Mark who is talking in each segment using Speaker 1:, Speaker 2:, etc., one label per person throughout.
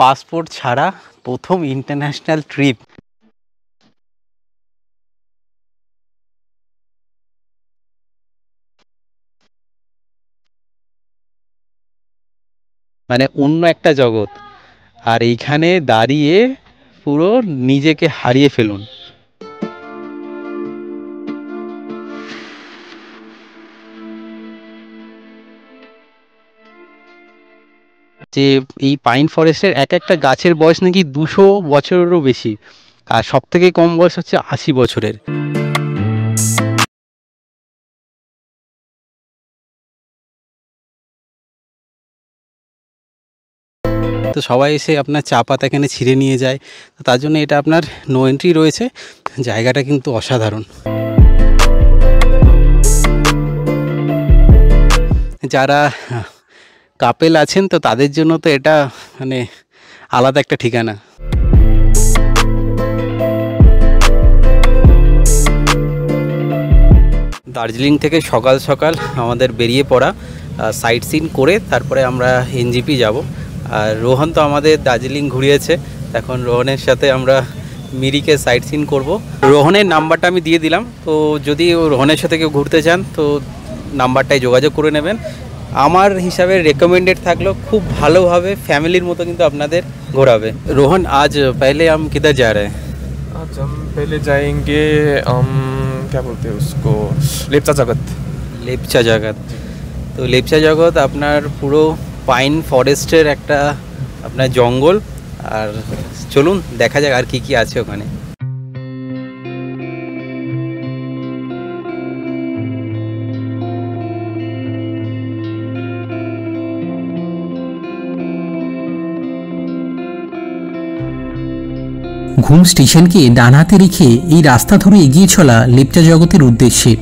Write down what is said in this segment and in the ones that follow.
Speaker 1: Passport ছাড়া প্রথম international trip. মানে অন্য একটা জগৎ, আর এইখানে দাঁড়িয়ে পুরো নিজেকে হারিয়ে ফেলুন। যে এই পাইন ফরেস্টের এক একটা গাছের বয়স নাকি 200 বছরেরও বেশি, আর সব থেকে কম বয়স হচ্ছে 80 বছরের। তো সবাই এসে আপনার চা পাতা এখানে ছিঁড়ে নিয়ে যায়, তার জন্য এটা আপনার নো এন্ট্রি রয়েছে। জায়গাটা কিন্তু অসাধারণ। যারা কাপেল আছেন তো তাদের জন্য তো এটা মানে আলাদা একটা ঠিকানা। দার্জিলিং থেকে সকাল সকাল আমাদের বেরিয়ে পড়া, সাইট সিন করে তারপরে আমরা এনজিপি যাব। আর রোহন তো আমাদের দার্জিলিং ঘুরিয়েছে, এখন রোহনের সাথে আমরা মিরিকে সাইট সিন করবো। রোহনের নাম্বারটা আমি দিয়ে দিলাম, তো যদি রোহনের সাথে কেউ ঘুরতে চান তো নাম্বারটায় যোগাযোগ করে নেবেন। আমার হিসাবে রেকমেন্ডেড থাকলো, খুব ভালোভাবে ফ্যামিলির মতো কিন্তু আপনাদের ঘোরাবে। रोहन आज पहले हम किधर जा रहे हैं?
Speaker 2: आज हम पहले जाएंगे क्या बोलते हैं उसको, लेप्चा जगत।
Speaker 1: लेप्चा जगत, तो लेप्चा जगत আপনার পুরো পাইন ফরেস্টের একটা আপনার জঙ্গল। আর চলুন দেখা যাক আর কি কি আছে ওখানে।
Speaker 3: ঘুম স্টেশনকে ডান হাতে রেখে এই রাস্তা ধরে এগিয়ে চলা লেপচা জগতের উদ্দেশ্যে।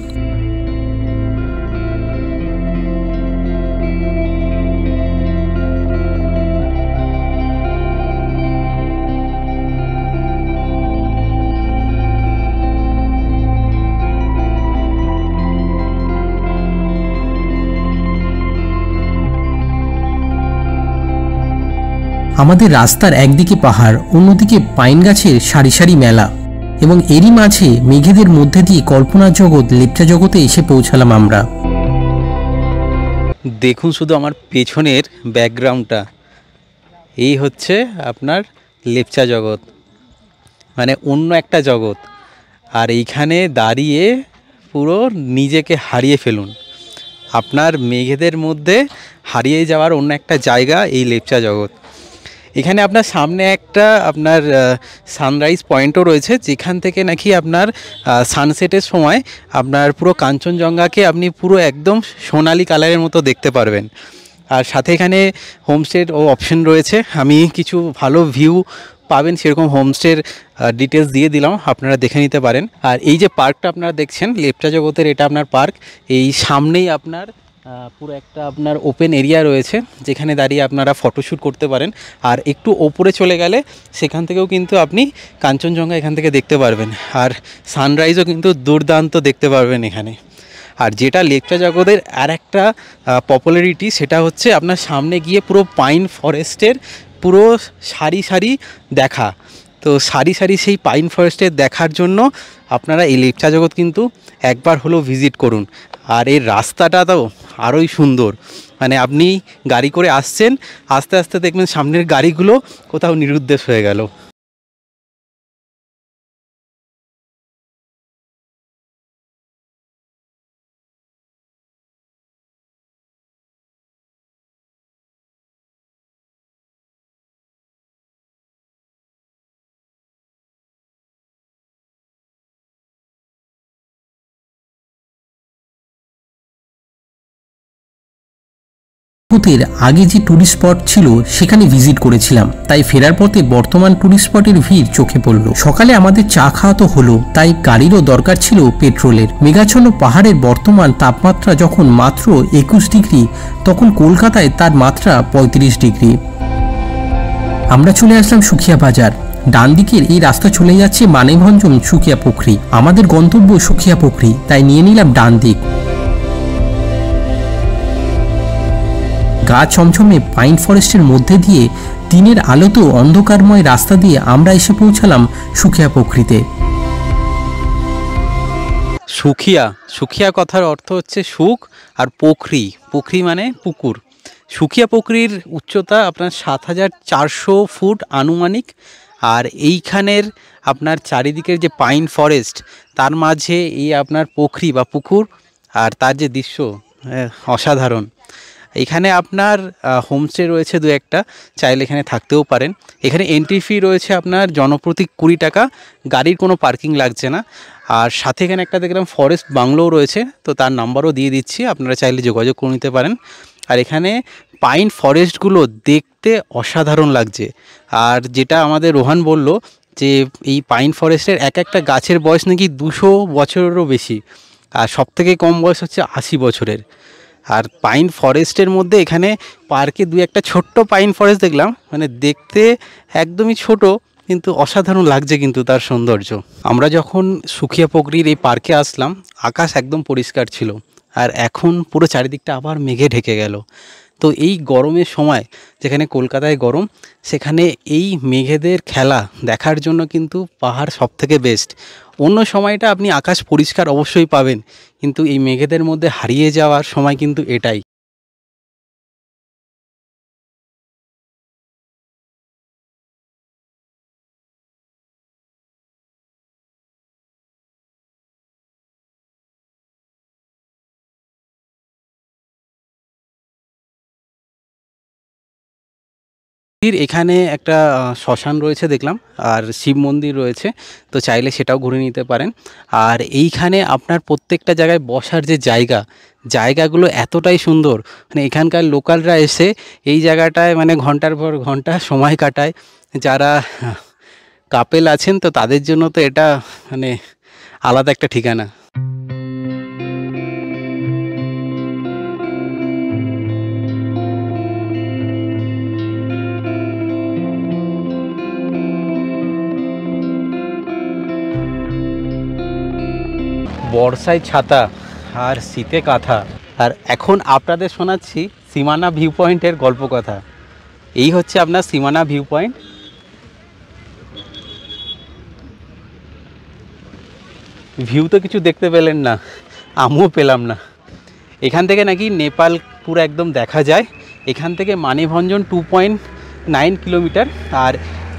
Speaker 3: আমাদের রাস্তার একদিকে পাহাড়, অন্যদিকে পাইন গাছের সারি সারি মেলা, এবং এরই মাঝে মেঘেদের মধ্যে দিয়ে কল্পনার জগৎ লেপচা জগতে এসে পৌঁছালাম আমরা।
Speaker 1: দেখুন শুধু আমার পেছনের ব্যাকগ্রাউন্ডটা, এই হচ্ছে আপনার লেপচা জগৎ, মানে অন্য একটা জগৎ। আর এইখানে দাঁড়িয়ে পুরো নিজেকে হারিয়ে ফেলুন। আপনার মেঘেদের মধ্যে হারিয়ে যাওয়ার অন্য একটা জায়গা এই লেপচা জগৎ। এখানে আপনার সামনে একটা আপনার সানরাইজ পয়েন্টও রয়েছে, যেখান থেকে নাকি আপনার সানসেটের সময় আপনার পুরো কাঞ্চনজঙ্ঘাকে আপনি পুরো একদম সোনালি কালারের মতো দেখতে পারবেন। আর সাথে এখানে হোমস্টের অপশন রয়েছে, আমি কিছু ভালো ভিউ পাবেন সেরকম হোমস্টের ডিটেলস দিয়ে দিলাম, আপনারা দেখে নিতে পারেন। আর এই যে পার্কটা আপনারা দেখছেন লেপচা জগতের, এটা আপনার পার্ক। এই সামনেই আপনার পুরো একটা আপনার ওপেন এরিয়া রয়েছে, যেখানে দাঁড়িয়ে আপনারা ফটোশ্যুট করতে পারেন। আর একটু ওপরে চলে গেলে সেখান থেকেও কিন্তু আপনি কাঞ্চনজঙ্ঘা এখান থেকে দেখতে পারবেন, আর সানরাইজও কিন্তু দুর্দান্ত দেখতে পারবেন এখানে। আর যেটা লেপচা জগতের আর একটা পপুলারিটি, সেটা হচ্ছে আপনার সামনে গিয়ে পুরো পাইন ফরেস্টের পুরো সারি সারি দেখা। তো সারি সারি সেই পাইন ফরেস্টের দেখার জন্য আপনারা এই লেপচা জগৎ কিন্তু একবার হলেও ভিজিট করুন। আর এর রাস্তাটা তো আরোই সুন্দর, মানে আপনি গাড়ি করে আসছেন, আস্তে আস্তে দেখবেন সামনের গাড়িগুলো কোথাও নিরুদ্দেশ হয়ে গেল।
Speaker 3: জগতের আগে যে টুরিস্ট স্পট ছিল সেখানে ভিজিট করেছিলাম, তাই ফেরার পথে বর্তমান টুরিস্ট স্পটের ভিড় চোখে পড়ল। সকালে আমাদের চা খাওয়া তো হলো, তাই গাড়িরও দরকার ছিল পেট্রোলের। মেঘাচ্ছন্ন পাহাড়ের বর্তমান তাপমাত্রা যখন মাত্র 21 ডিগ্রি, তখন কলকাতায় তার মাত্রা 35 ডিগ্রি। আমরা চলে আসলাম সুখিয়া বাজার। ডান দিকের এই রাস্তা চলে যাচ্ছে মানেভঞ্জন সুখিয়া পুখরি। আমাদের গন্তব্য সুখিয়া পুখরি, তাই নিয়ে নিলাম ডান দিক। গা ছমছমে পাইন ফরেস্টের মধ্যে দিয়ে দিনের আলোতেও অন্ধকারময় রাস্তা দিয়ে আমরা এসে পৌঁছালাম সুখিয়া পোখরিতে।
Speaker 1: সুখিয়া, সুখিয়া কথার অর্থ হচ্ছে সুখ, আর পোখরি, পোখরি মানে পুকুর। সুখিয়া পোখরির উচ্চতা আপনার 7,400 ফুট আনুমানিক। আর এইখানের আপনার চারিদিকের যে পাইন ফরেস্ট, তার মাঝে এই আপনার পোখরি বা পুকুর, আর তার যে দৃশ্য অসাধারণ। এখানে আপনার হোমস্টে রয়েছে দু একটা, চাইলে এখানে থাকতেও পারেন। এখানে এন্ট্রি ফি রয়েছে আপনার জনপ্রতি 20 টাকা, গাড়ির কোনো পার্কিং লাগছে না। আর সাথে এখানে একটা দেখলাম ফরেস্ট বাংলোও রয়েছে, তো তার নাম্বারও দিয়ে দিচ্ছি, আপনারা চাইলে যোগাযোগ করে নিতে পারেন। আর এখানে পাইন ফরেস্টগুলো দেখতে অসাধারণ লাগছে। আর যেটা আমাদের রোহান বলল যে এই পাইন ফরেস্টের এক একটা গাছের বয়স নাকি 200 বছরেরও বেশি, আর সবথেকে কম বয়স হচ্ছে 80 বছরের। আর পাইন ফরেস্টের মধ্যে এখানে পার্কে দু একটা ছোট্ট পাইন ফরেস্ট দেখলাম, মানে দেখতে একদমই ছোট, কিন্তু অসাধারণ লাগছে কিন্তু তার সৌন্দর্য। আমরা যখন সুখিয়া পোখরির এই পার্কে আসলাম, আকাশ একদম পরিষ্কার ছিল, আর এখন পুরো চারিদিকটা আবার মেঘে ঢেকে গেল। তো এই গরমের সময়, যেখানে কলকাতায় গরম, সেখানে এই মেঘেদের খেলা দেখার জন্য কিন্তু পাহাড় সবথেকে বেস্ট। অন্য সময়টা আপনি আকাশ পরিষ্কার অবশ্যই পাবেন, কিন্তু এই মেঘেদের মধ্যে হারিয়ে যাওয়ার সময় কিন্তু এটাই। এখানে একটা শ্মশান রয়েছে দেখলাম, আর শিব মন্দির রয়েছে, তো চাইলে সেটাও ঘুরে নিতে পারেন। আর এইখানে আপনার প্রত্যেকটা জায়গায় বসার যে জায়গাগুলো এতটাই সুন্দর, মানে এখানকার লোকালরা এসে এই জায়গাটায় মানে ঘন্টার পর ঘন্টা সময় কাটায়। যারা কাপেল আছেন, তো তাদের জন্য তো এটা মানে আলাদা একটা ঠিকানা। বর্ষায় ছাতা আর শীতে কাঁথা। আর এখন আপনাদের শোনাচ্ছি সীমানা ভিউ পয়েন্টের গল্প কথা। এই হচ্ছে আপনার সীমানা ভিউ পয়েন্ট। ভিউ তো কিছু দেখতে পেলেন না, আমিও পেলাম না। এখান থেকে নাকি নেপাল পুরো একদম দেখা যায়। এখান থেকে মানেভঞ্জন 2.9 কিলোমিটার। আর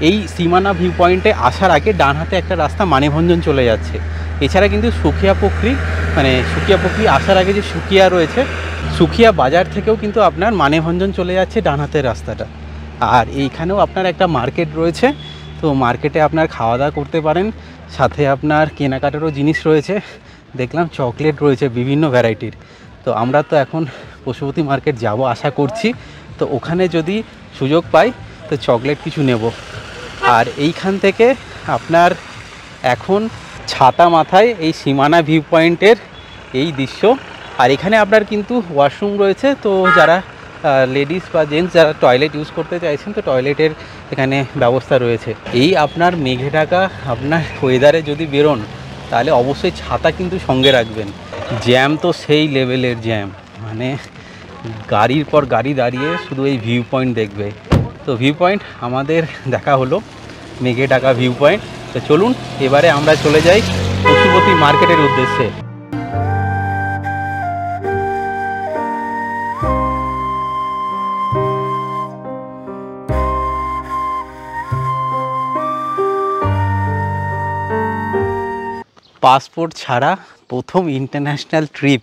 Speaker 1: এই সীমানা ভিউ পয়েন্টে আসার আগে ডান হাতে একটা রাস্তা মানেভঞ্জন চলে যাচ্ছে। এছাড়া কিন্তু সুখিয়া পোখরি, মানে সুখিয়া পোখরি আসার আগে যে সুখিয়া রয়েছে, সুখিয়া বাজার থেকেও কিন্তু আপনার মানেভঞ্জন চলে যাচ্ছে ডান হাতের রাস্তাটা। আর এইখানেও আপনার একটা মার্কেট রয়েছে, তো মার্কেটে আপনার খাওয়া দাওয়া করতে পারেন। সাথে আপনার কেনাকাটারও জিনিস রয়েছে, দেখলাম চকলেট রয়েছে বিভিন্ন ভ্যারাইটির। তো আমরা তো এখন পশুপতি মার্কেট যাব আশা করছি, তো ওখানে যদি সুযোগ পাই তো চকলেট কিছু নেব। আর এইখান থেকে আপনার এখন ছাতা মাথায় এই সীমানা ভিউ পয়েন্টের এই দৃশ্য। আর এখানে আপনার কিন্তু ওয়াশরুম রয়েছে, তো যারা লেডিস বা জেন্টস যারা টয়লেট ইউজ করতে চাইছেন, তো টয়লেটের এখানে ব্যবস্থা রয়েছে। এই আপনার মেঘে ঢাকা আপনার ওয়েদারে যদি বেরোন, তাহলে অবশ্যই ছাতা কিন্তু সঙ্গে রাখবেন। জ্যাম তো সেই লেভেলের জ্যাম, মানে গাড়ির পর গাড়ি দাঁড়িয়ে শুধু এই ভিউ পয়েন্ট দেখবে। তো ভিউ পয়েন্ট আমাদের দেখা হলো, মেঘে ঢাকা ভিউ পয়েন্ট। তো চলুন এবারে আমরা চলে যাই পশুপতি মার্কেটের উদ্দেশ্যে। পাসপোর্ট ছাড়া প্রথম ইন্টারন্যাশনাল ট্রিপ,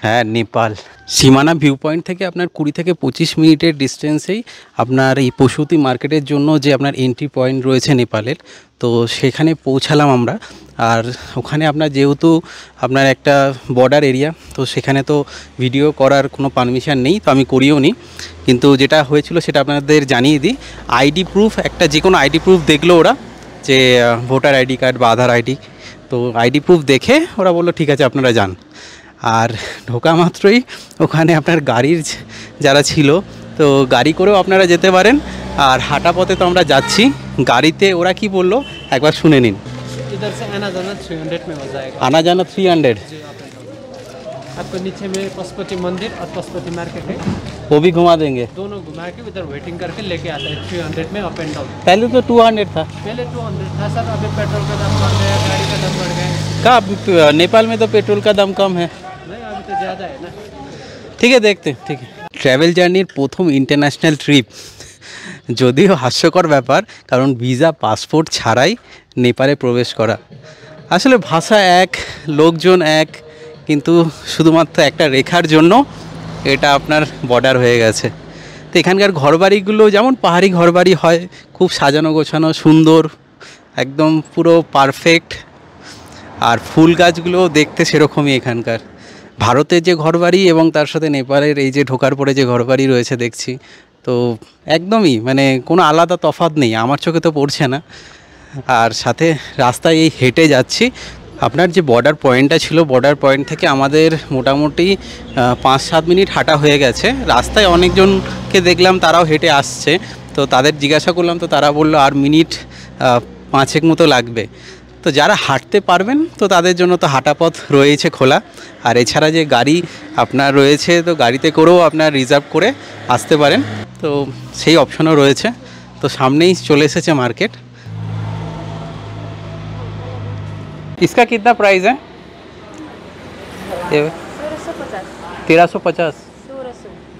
Speaker 1: হ্যাঁ নেপাল। সীমানা ভিউ পয়েন্ট থেকে আপনার 20 থেকে 25 মিনিটের ডিস্টেন্সেই আপনার এই পশুপতি মার্কেটের জন্য যে আপনার এন্ট্রি পয়েন্ট রয়েছে নেপালের, তো সেখানে পৌঁছালাম আমরা। আর ওখানে আপনার যেহেতু আপনার একটা বর্ডার এরিয়া, তো সেখানে তো ভিডিও করার কোনো পারমিশন নেই, তো আমি করিও নি। কিন্তু যেটা হয়েছিল সেটা আপনাদের জানিয়ে দিই। আইডি প্রুফ, একটা যে কোনো আইডি প্রুফ দেখলো ওরা, যে ভোটার আইডি কার্ড বা আধার আইডি, তো আইডি প্রুফ দেখে ওরা বললো ঠিক আছে আপনারা যান। আর ঢোকা মাত্রই ওখানে আপনার গাড়ির যারা ছিল, তো গাড়ি করেও আপনারা যেতে পারেন। আর হাঁটা পথে তো আমরা যাচ্ছি, গাড়িতে ওরা কি বললো একবার শুনে নিন।
Speaker 4: इधर से आना जाना 300 में हो जाएगा।
Speaker 1: आना जाना 300।
Speaker 4: जी, आपको नीचे में पशुपति मंदिर और पशुपति मार्केट है।
Speaker 1: वो भी घुमा देंगे।
Speaker 4: दोनों घुमा के उधर वेटिंग करके लेके आता है 300 में अप एंड डाउन।
Speaker 1: पहले तो 200 था।
Speaker 4: पहले 200 था सर, अभी पेट्रोल का दाम बढ़ गया, गाड़ी का दाम बढ़ गया।
Speaker 1: कहाँ नेपाल में तो पेट्रोल का दाम कम है।
Speaker 4: नहीं अभी तो ज़्यादा है ना।
Speaker 1: ঠিক আছে দেখতে ঠিক আছে। ট্র্যাভেল জার্নির প্রথম ইন্টারন্যাশনাল ট্রিপ, যদিও হাস্যকর ব্যাপার, কারণ ভিসা পাসপোর্ট ছাড়াই নেপালে প্রবেশ করা। আসলে ভাষা এক, লোকজন এক, কিন্তু শুধুমাত্র একটা রেখার জন্য এটা আপনার বর্ডার হয়ে গেছে। তো এখানকার ঘরবাড়িগুলো যেমন পাহাড়ি ঘরবাড়ি হয়, খুব সাজানো গোছানো সুন্দর, একদম পুরো পারফেক্ট। আর ফুল গাছগুলো দেখতে সেরকমই এখানকার। ভারতের যে ঘরবাড়ি এবং তার সাথে নেপালের এই যে ঢোকার পরে যে ঘরবাড়ি রয়েছে দেখছি, তো একদমই মানে কোনো আলাদা তফাৎ নেই, আমার চোখে তো পড়ছে না। আর সাথে রাস্তায় এই হেঁটে যাচ্ছি। আপনার যে বর্ডার পয়েন্টটা ছিল, বর্ডার পয়েন্ট থেকে আমাদের মোটামুটি 5-7 মিনিট হাঁটা হয়ে গেছে। রাস্তায় অনেকজনকে দেখলাম তারাও হেঁটে আসছে, তো তাদের জিজ্ঞাসা করলাম, তো তারা বললো আর মিনিট 5 মতো লাগবে। তো যারা হাঁটতে পারবেন তো তাদের জন্য তো হাঁটা পথ রয়েছে খোলা। আর এছাড়া যে গাড়ি আপনার রয়েছে, তো গাড়িতে করেও আপনার রিজার্ভ করে আসতে পারেন, তো সেই অপশনও রয়েছে। তো সামনেই চলে এসেছে মার্কেট। इसका कितना प्राइस है? 1350।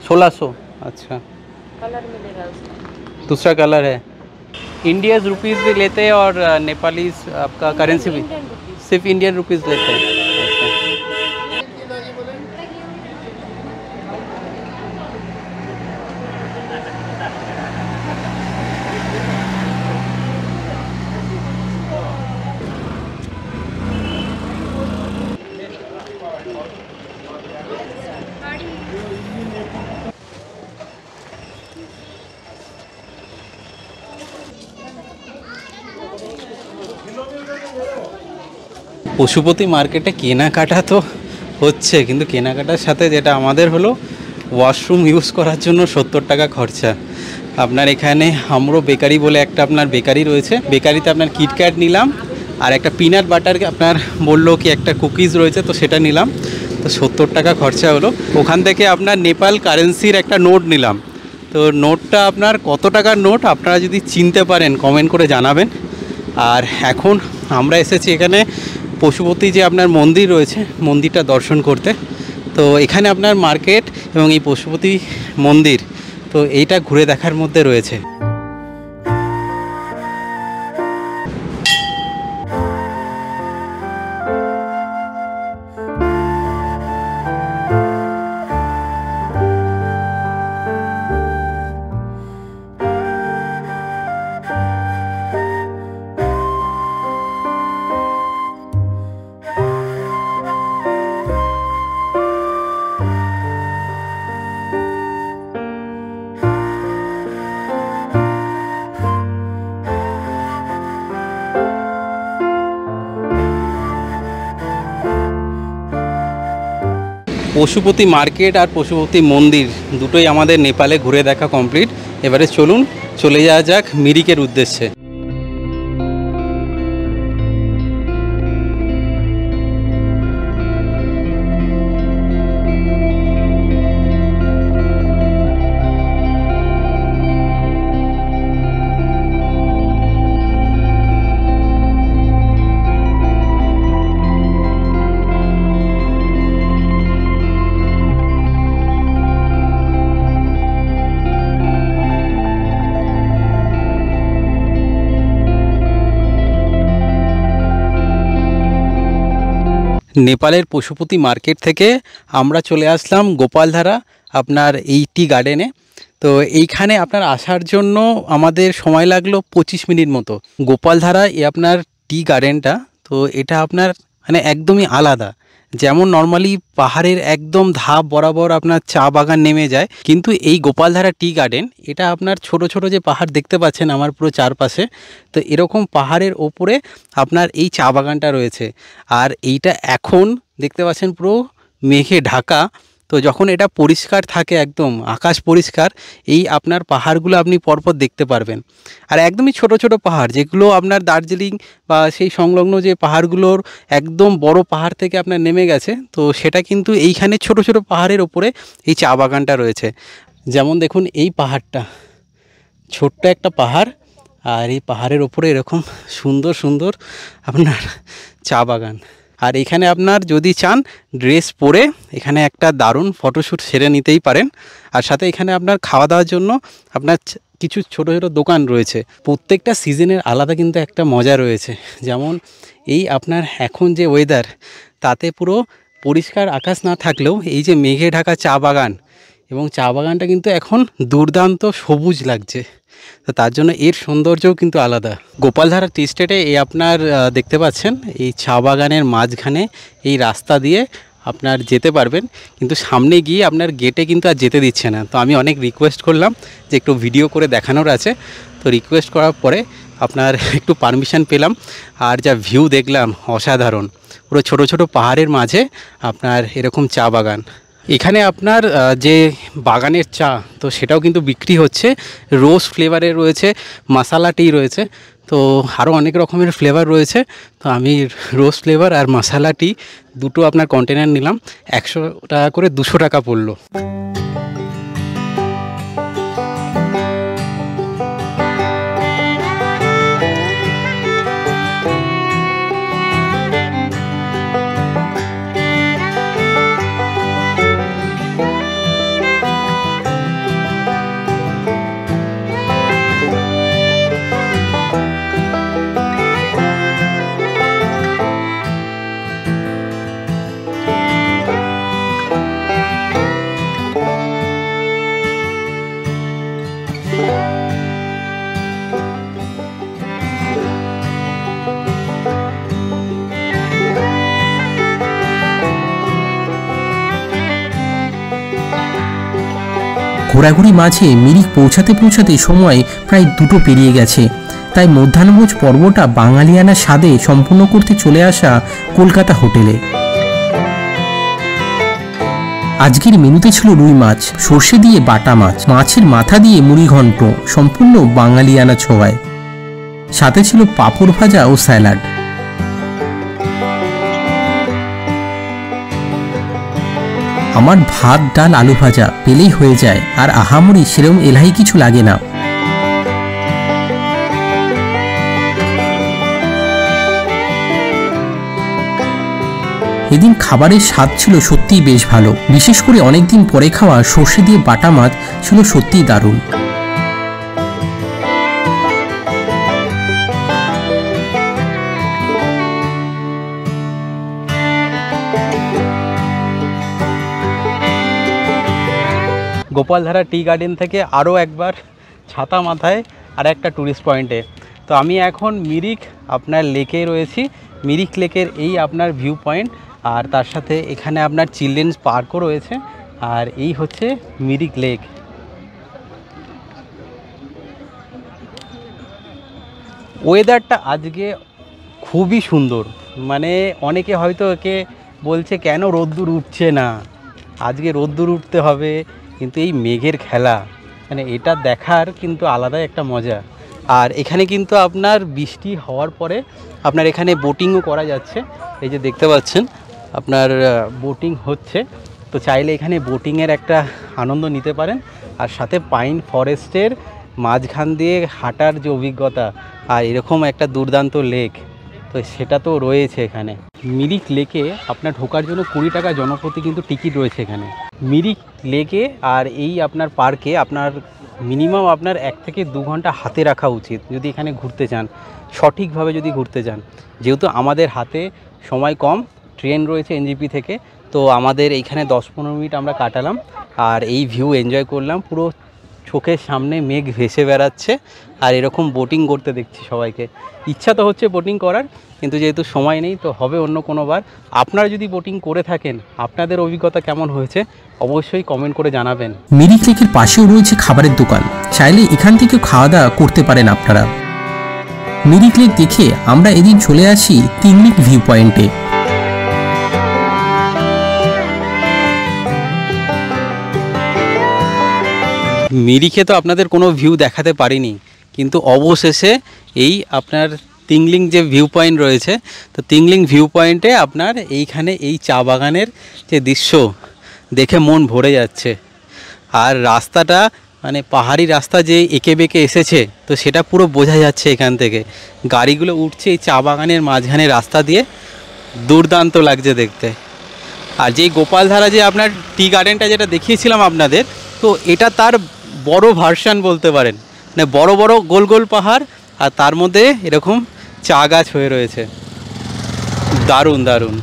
Speaker 1: 1600। अच्छा,
Speaker 5: कलर मिलेगा उसका।
Speaker 1: दूसरा कलर है। इंडियन रुपीज़ भी लेते हैं और नेपाली आपका करेंसी भी?
Speaker 5: Indian rupees.
Speaker 1: सिर्फ इंडियन रुपीज़ लेते हैं। अच्छा। পশুপতি মার্কেটে কেনাকাটা তো হচ্ছে, কিন্তু কেনাকাটার সাথে যেটা আমাদের হলো ওয়াশরুম ইউজ করার জন্য 70 টাকা খরচা। আপনার এখানে আমরো বেকারি বলে একটা আপনার বেকারি রয়েছে, বেকারিতে আপনার কিটক্যাট নিলাম, আর একটা পিনাট বাটার আপনার বললো কি একটা কুকিজ রয়েছে, তো সেটা নিলাম। তো 70 টাকা খরচা হলো। ওখান থেকে আপনার নেপাল কারেন্সির একটা নোট নিলাম। তো নোটটা আপনার কত টাকার নোট আপনারা যদি চিনতে পারেন কমেন্ট করে জানাবেন। আর এখন আমরা এসেছি এখানে পশুপতি যে আপনার মন্দির রয়েছে, মন্দিরটা দর্শন করতে। তো এখানে আপনার মার্কেট এবং এই পশুপতি মন্দির, তো এইটা ঘুরে দেখার মধ্যে রয়েছে। পশুপতি মার্কেট আর পশুপতি মন্দির দুটোই আমাদের নেপালে ঘুরে দেখা কমপ্লিট। এবারে চলুন চলে যাওয়া যাক মিরিকের উদ্দেশ্যে। নেপালের পশুপতি মার্কেট থেকে আমরা চলে আসলাম গোপালধারা আপনার এই টি গার্ডেনে। তো এইখানে আপনার আসার জন্য আমাদের সময় লাগলো 25 মিনিট মতো। গোপালধারা এই আপনার টি গার্ডেনটা, তো এটা আপনার মানে একদমই আলাদা। যেমন নর্মালি পাহাড়ের একদম ধাপ বরাবর আপনার চা বাগান নেমে যায়, কিন্তু এই গোপালধারা টি গার্ডেন এটা আপনার ছোট ছোট যে পাহাড় দেখতে পাচ্ছেন আমার পুরো চারপাশে, তো এরকম পাহাড়ের ওপরে আপনার এই চা বাগানটা রয়েছে। আর এইটা এখন দেখতে পাচ্ছেন পুরো মেঘে ঢাকা। তো যখন এটা পরিষ্কার থাকে, একদম আকাশ পরিষ্কার, এই আপনার পাহাড়গুলো আপনি পরপর দেখতে পারবেন। আর একদমই ছোট ছোট পাহাড়, যেগুলো আপনার দার্জিলিং বা সেই সংলগ্ন যে পাহাড়গুলোর একদম বড় পাহাড় থেকে আপনার নেমে গেছে, তো সেটা কিন্তু এইখানে ছোট ছোট পাহাড়ের ওপরে এই চা বাগানটা রয়েছে। যেমন দেখুন এই পাহাড়টা, ছোট্ট একটা পাহাড়, আর এই পাহাড়ের ওপরে এরকম সুন্দর সুন্দর আপনার চা বাগান। আর এখানে আপনার যদি চান ড্রেস পরে এখানে একটা দারুণ ফটোশ্যুট সেরে নিতেই পারেন। আর সাথে এখানে আপনার খাওয়া দাওয়ার জন্য আপনার কিছু ছোটো ছোটো দোকান রয়েছে। প্রত্যেকটা সিজনের আলাদা কিন্তু একটা মজা রয়েছে। যেমন এই আপনার এখন যে ওয়েদার, তাতে পুরো পরিষ্কার আকাশ না থাকলেও এই যে মেঘে ঢাকা চা বাগান, এবং চা বাগানটা কিন্তু এখন দুর্দান্ত সবুজ লাগছে। তো তার জন্য এর সৌন্দর্যও কিন্তু আলাদা। গোপালধারা টি স্টেটে এই আপনার দেখতে পাচ্ছেন এই চা বাগানের মাঝখানে এই রাস্তা দিয়ে আপনার যেতে পারবেন, কিন্তু সামনে গিয়ে আপনার গেটে কিন্তু আর যেতে দিচ্ছে না। তো আমি অনেক রিকোয়েস্ট করলাম যে একটু ভিডিও করে দেখানোর আছে, তো রিকোয়েস্ট করার পরে আপনার একটু পারমিশন পেলাম। আর যা ভিউ দেখলাম অসাধারণ, পুরো ছোট ছোট পাহাড়ের মাঝে আপনার এরকম চা বাগান। এখানে আপনার যে বাগানের চা, তো সেটাও কিন্তু বিক্রি হচ্ছে। রোজ ফ্লেভারের রয়েছে, মশালা টি রয়েছে, তো আরও অনেক রকমের ফ্লেভার রয়েছে। তো আমি রোজ ফ্লেভার আর মশালা টি দুটো আপনার কন্টেনার নিলাম, 100 টাকা করে 200 টাকা পড়লো।
Speaker 3: ঘোরাঘুরি মাঝে মিরিক পৌঁছাতে পৌঁছাতে সময় প্রায় 2টো পেরিয়ে গেছে। তাই মধ্যাহ্নভোজ পর্বটা বাঙালিয়ানা স্বাদে সম্পূর্ণ করতে চলে আসা কলকাতা হোটেলে। আজকের মেনুতে ছিল রুই মাছ, সর্ষে দিয়ে বাটা মাছ, মাছের মাথা দিয়ে মুড়ি ঘন্ট, সম্পূর্ণ বাঙালিয়ানা ছোঁয়ায়। সাথে ছিল পাঁপড় ভাজা ও স্যালাড। আমার ভাত, ডাল, আলু ভাজা পেলেই হয়ে যায়, আর আহামরি সেরকম এলাহি কিছু লাগে না। এদিন খাবারের স্বাদ ছিল সত্যিই বেশ ভালো। বিশেষ করে অনেকদিন পরে খাওয়া সর্ষে দিয়ে বাটা মাছ ছিল সত্যিই দারুণ।
Speaker 1: গোপালধারা টি গার্ডেন থেকে আরও একবার ছাতা মাথায় আর একটা ট্যুরিস্ট পয়েন্টে। তো আমি এখন মিরিক আপনার লেকে রয়েছি। মিরিক লেকের এই আপনার ভিউ পয়েন্ট, আর তার সাথে এখানে আপনার চিলড্রেন্স পার্কও রয়েছে। আর এই হচ্ছে মিরিক লেক। ওয়েদারটা আজকে খুবই সুন্দর, মানে অনেকে হয়তো একে বলছে কেন রোদ্দুর উঠছে না, আজকে রোদ্দুর উঠতে হবে, কিন্তু এই মেঘের খেলা, মানে এটা দেখার কিন্তু আলাদাই একটা মজা। আর এখানে কিন্তু আপনার বৃষ্টি হওয়ার পরে আপনার এখানে বোটিংও করা যাচ্ছে। এই যে দেখতে পাচ্ছেন আপনার বোটিং হচ্ছে, তো চাইলে এখানে বোটিংয়ের একটা আনন্দ নিতে পারেন। আর সাথে পাইন ফরেস্টের মাঝখান দিয়ে হাঁটার যে অভিজ্ঞতা, আর এরকম একটা দুর্দান্ত লেক, তো সেটা তো রয়েছে এখানে। মিরিক লেকে আপনার ঢোকার জন্য 20 টাকা জনপ্রতি কিন্তু টিকিট রয়েছে এখানে মিরিক লেকে। আর এই আপনার পার্কে আপনার মিনিমাম আপনার 1 থেকে 2 ঘন্টা হাতে রাখা উচিত যদি এখানে ঘুরতে চান, সঠিকভাবে যদি ঘুরতে চান। যেহেতু আমাদের হাতে সময় কম, ট্রেন রয়েছে এনজিপি থেকে, তো আমাদের এইখানে 10-15 মিনিট আমরা কাটালাম আর এই ভিউ এনজয় করলাম। পুরো চোখের সামনে মেঘ ভেসে বেড়াচ্ছে, আর এরকম বোটিং করতে দেখছি সবাইকে। ইচ্ছা তো হচ্ছে বোটিং করার, কিন্তু যেহেতু সময় নেই, তো হবে অন্য কোনো বার। আপনারা যদি বোটিং করে থাকেন, আপনাদের অভিজ্ঞতা কেমন হয়েছে অবশ্যই কমেন্ট করে জানাবেন।
Speaker 3: মিরিক লেকের পাশেও রয়েছে খাবারের দোকান, চাইলে এখান থেকে খাওয়া দাওয়া করতে পারেন আপনারা। মিরিক লেক দেখে আমরা এদিন চলে আসি তিনলিক ভিউ পয়েন্টে।
Speaker 1: মিরিকে তো আপনাদের কোনো ভিউ দেখাতে পারিনি, কিন্তু অবশেষে এই আপনার তিংলিং যে ভিউ পয়েন্ট রয়েছে, তো তিংলিং ভিউ পয়েন্টে আপনার এইখানে এই চা বাগানের যে দৃশ্য দেখে মন ভরে যাচ্ছে। আর রাস্তাটা মানে পাহাড়ি রাস্তা যে এঁকে বেঁকে এসেছে, তো সেটা পুরো বোঝা যাচ্ছে এখান থেকে। গাড়িগুলো উঠছে এই চা বাগানের মাঝখানে রাস্তা দিয়ে, দুর্দান্ত লাগছে দেখতে। আর যেই গোপালধারা যে আপনার টি গার্ডেনটা যেটা দেখিয়েছিলাম আপনাদের, তো এটা তার বড় ভার্সন বলতে পারেন। মানে বড় বড় গোল গোল পাহাড় আর তার মধ্যে এরকম চা গাছ হয়ে রয়েছে, দারুণ দারুণ।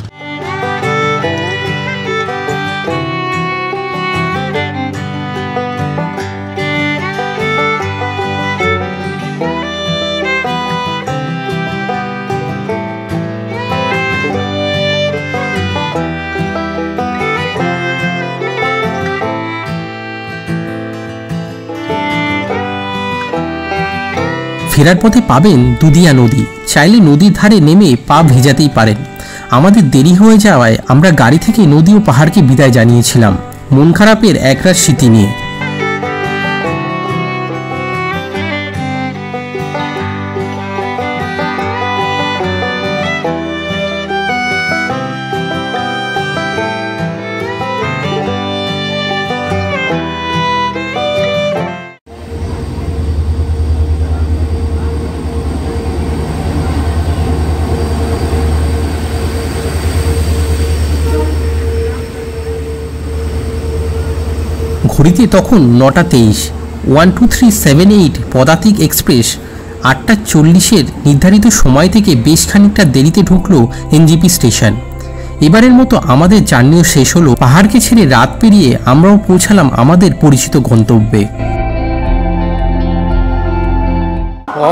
Speaker 3: ফেরার পথে পাবেন দুধিয়া নদী, চাইলে নদীর ধারে নেমে পা ভেজাতেই পারেন। আমাদের দেরি হয়ে যাওয়ায় আমরা গাড়ি থেকে নদী ও পাহাড়কে বিদায় জানিয়েছিলাম, মন খারাপের একরাত স্মৃতি নিয়ে। ঘড়িতে তখন 9:23। 12378 পদাতিক এক্সপ্রেস 8:40 নির্ধারিত সময় থেকে বেশ খানিকটা দেরিতে ঢুকলো এনজিপি স্টেশন। এবারের মতো আমাদের জার্নিও শেষ হলো। পাহাড়কে ছেড়ে রাত পেরিয়ে আমরাও পৌঁছালাম আমাদের পরিচিত গন্তব্যে।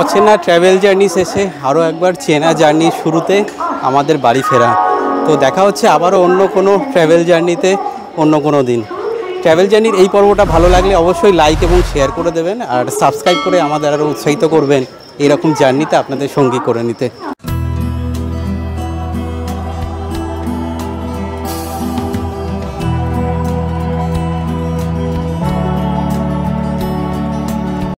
Speaker 1: অচেনা ট্র্যাভেল জার্নি শেষে আরও একবার চেনা জার্নির শুরুতে আমাদের বাড়ি ফেরা। তো দেখা হচ্ছে আবারও অন্য কোনো ট্র্যাভেল জার্নিতে অন্য কোনো দিন। ট্র্যাভেল জার্নির এই পর্বটা ভালো লাগলে অবশ্যই লাইক এবং শেয়ার করে দেবেন, আর সাবস্ক্রাইব করে আমাদের আরও উৎসাহিত করবেন এরকম জার্নিতে আপনাদের সঙ্গী করে নিতে।